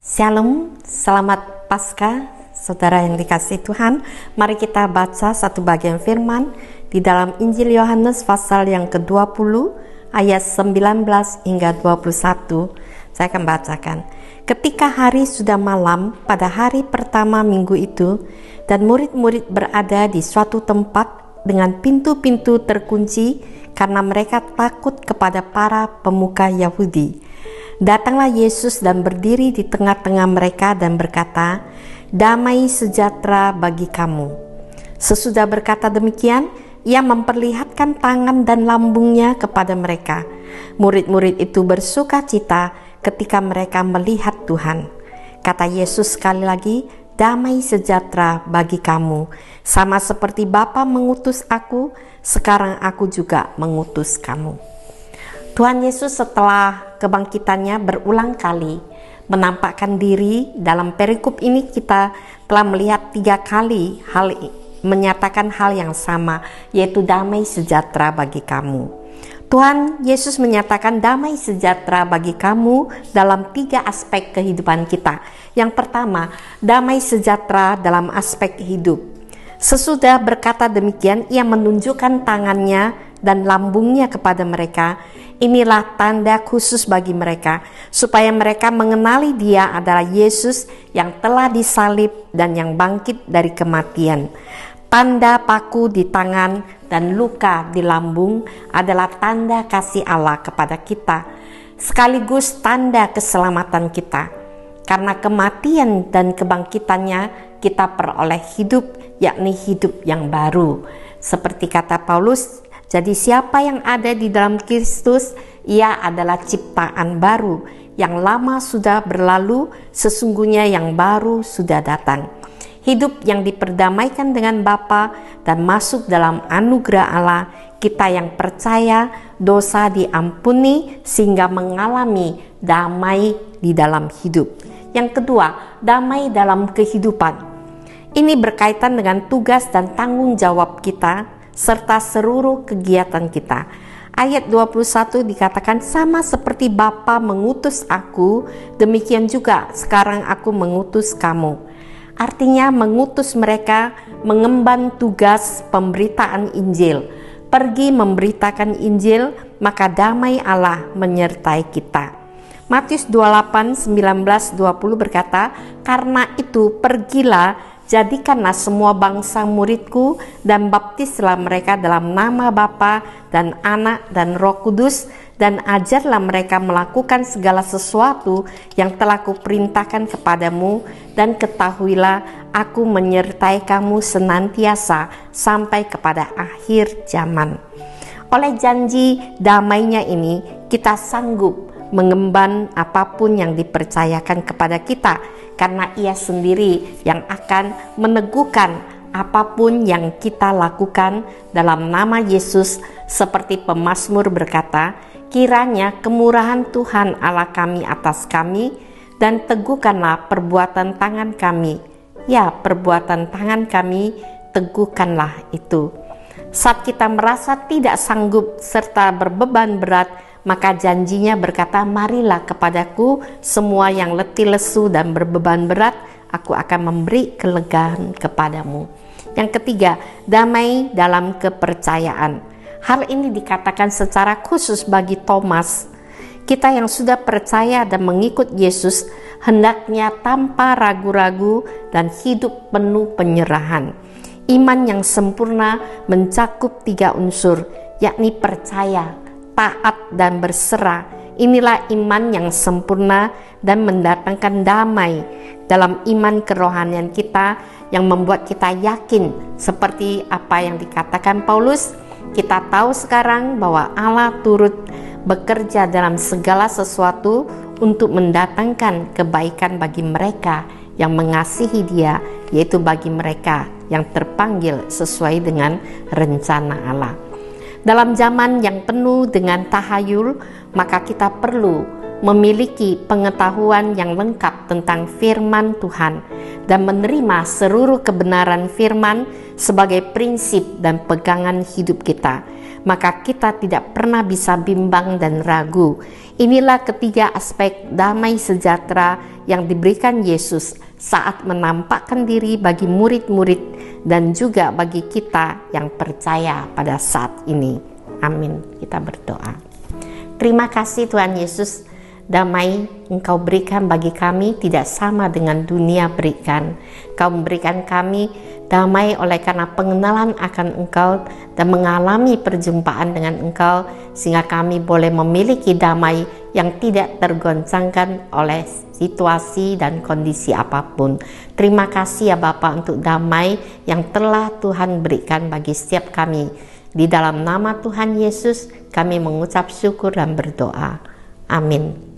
Shalom, selamat Paskah, saudara yang dikasihi Tuhan. Mari kita baca satu bagian firman di dalam Injil Yohanes pasal yang ke-20 ayat 19 hingga 21. Saya akan bacakan. Ketika hari sudah malam pada hari pertama minggu itu, dan murid-murid berada di suatu tempat dengan pintu-pintu terkunci karena mereka takut kepada para pemuka Yahudi. Datanglah Yesus dan berdiri di tengah-tengah mereka dan berkata, "Damai sejahtera bagi kamu." Sesudah berkata demikian, ia memperlihatkan tangan dan lambungnya kepada mereka. Murid-murid itu bersuka cita ketika mereka melihat Tuhan. Kata Yesus sekali lagi, "Damai sejahtera bagi kamu. Sama seperti Bapa mengutus aku, sekarang aku juga mengutus kamu." Tuhan Yesus setelah kebangkitannya berulang kali menampakkan diri. Dalam perikop ini kita telah melihat 3 kali menyatakan hal yang sama, yaitu damai sejahtera bagi kamu. Tuhan Yesus menyatakan damai sejahtera bagi kamu dalam 3 aspek kehidupan kita. Yang pertama, damai sejahtera dalam aspek hidup. Sesudah berkata demikian, ia menunjukkan tangannya dan lambungnya kepada mereka. Inilah tanda khusus bagi mereka, supaya mereka mengenali Dia adalah Yesus yang telah disalib dan yang bangkit dari kematian. Tanda paku di tangan dan luka di lambung adalah tanda kasih Allah kepada kita, sekaligus tanda keselamatan kita. Karena kematian dan kebangkitannya, kita peroleh hidup, yakni hidup yang baru. Seperti kata Paulus, jadi siapa yang ada di dalam Kristus, ia adalah ciptaan baru. Yang lama sudah berlalu, sesungguhnya yang baru sudah datang. Hidup yang diperdamaikan dengan Bapa dan masuk dalam anugerah Allah, kita yang percaya dosa diampuni sehingga mengalami damai di dalam hidup. Yang kedua, damai dalam kehidupan. Ini berkaitan dengan tugas dan tanggung jawab kita serta seluruh kegiatan kita. Ayat 21 dikatakan, "Sama seperti Bapa mengutus aku, demikian juga sekarang aku mengutus kamu." Artinya mengutus mereka mengemban tugas pemberitaan Injil. Pergi memberitakan Injil, maka damai Allah menyertai kita. Matius 28, 19-20 berkata, "Karena itu pergilah, jadikanlah semua bangsa muridku dan baptislah mereka dalam nama Bapa dan Anak dan Roh Kudus, dan ajarlah mereka melakukan segala sesuatu yang telah kuperintahkan kepadamu, dan ketahuilah aku menyertai kamu senantiasa sampai kepada akhir zaman." Oleh janji damainya ini, kita sanggup mengemban apapun yang dipercayakan kepada kita, karena Ia sendiri yang akan meneguhkan apapun yang kita lakukan dalam nama Yesus. Seperti pemazmur berkata, "Kiranya kemurahan Tuhan Allah kami atas kami, dan teguhkanlah perbuatan tangan kami." Ya, perbuatan tangan kami, teguhkanlah itu. Saat kita merasa tidak sanggup serta berbeban berat, maka janjinya berkata, "Marilah kepadaku semua yang letih lesu dan berbeban berat, aku akan memberi kelegaan kepadamu." Yang ketiga, damai dalam kepercayaan. Hal ini dikatakan secara khusus bagi Thomas. Kita yang sudah percaya dan mengikut Yesus, hendaknya tanpa ragu-ragu dan hidup penuh penyerahan. Iman yang sempurna mencakup 3 unsur, yakni percaya, taat, dan berserah. Inilah iman yang sempurna dan mendatangkan damai dalam iman kerohanian kita, yang membuat kita yakin seperti apa yang dikatakan Paulus. Kita tahu sekarang bahwa Allah turut bekerja dalam segala sesuatu untuk mendatangkan kebaikan bagi mereka yang mengasihi Dia, yaitu bagi mereka yang terpanggil sesuai dengan rencana Allah. Dalam zaman yang penuh dengan tahayul, maka kita perlu memiliki pengetahuan yang lengkap tentang firman Tuhan. dan menerima seluruh kebenaran firman sebagai prinsip dan pegangan hidup kita, maka kita tidak pernah bisa bimbang dan ragu. Inilah ketiga aspek damai sejahtera yang diberikan Yesus saat menampakkan diri bagi murid-murid dan juga bagi kita yang percaya pada saat ini. Amin. Kita berdoa. Terima kasih Tuhan Yesus, damai Engkau berikan bagi kami tidak sama dengan dunia berikan. Kau memberikan kami damai oleh karena pengenalan akan Engkau dan mengalami perjumpaan dengan Engkau, sehingga kami boleh memiliki damai yang tidak tergoncangkan oleh situasi dan kondisi apapun. Terima kasih ya Bapa untuk damai yang telah Tuhan berikan bagi setiap kami. Di dalam nama Tuhan Yesus kami mengucap syukur dan berdoa. Amin.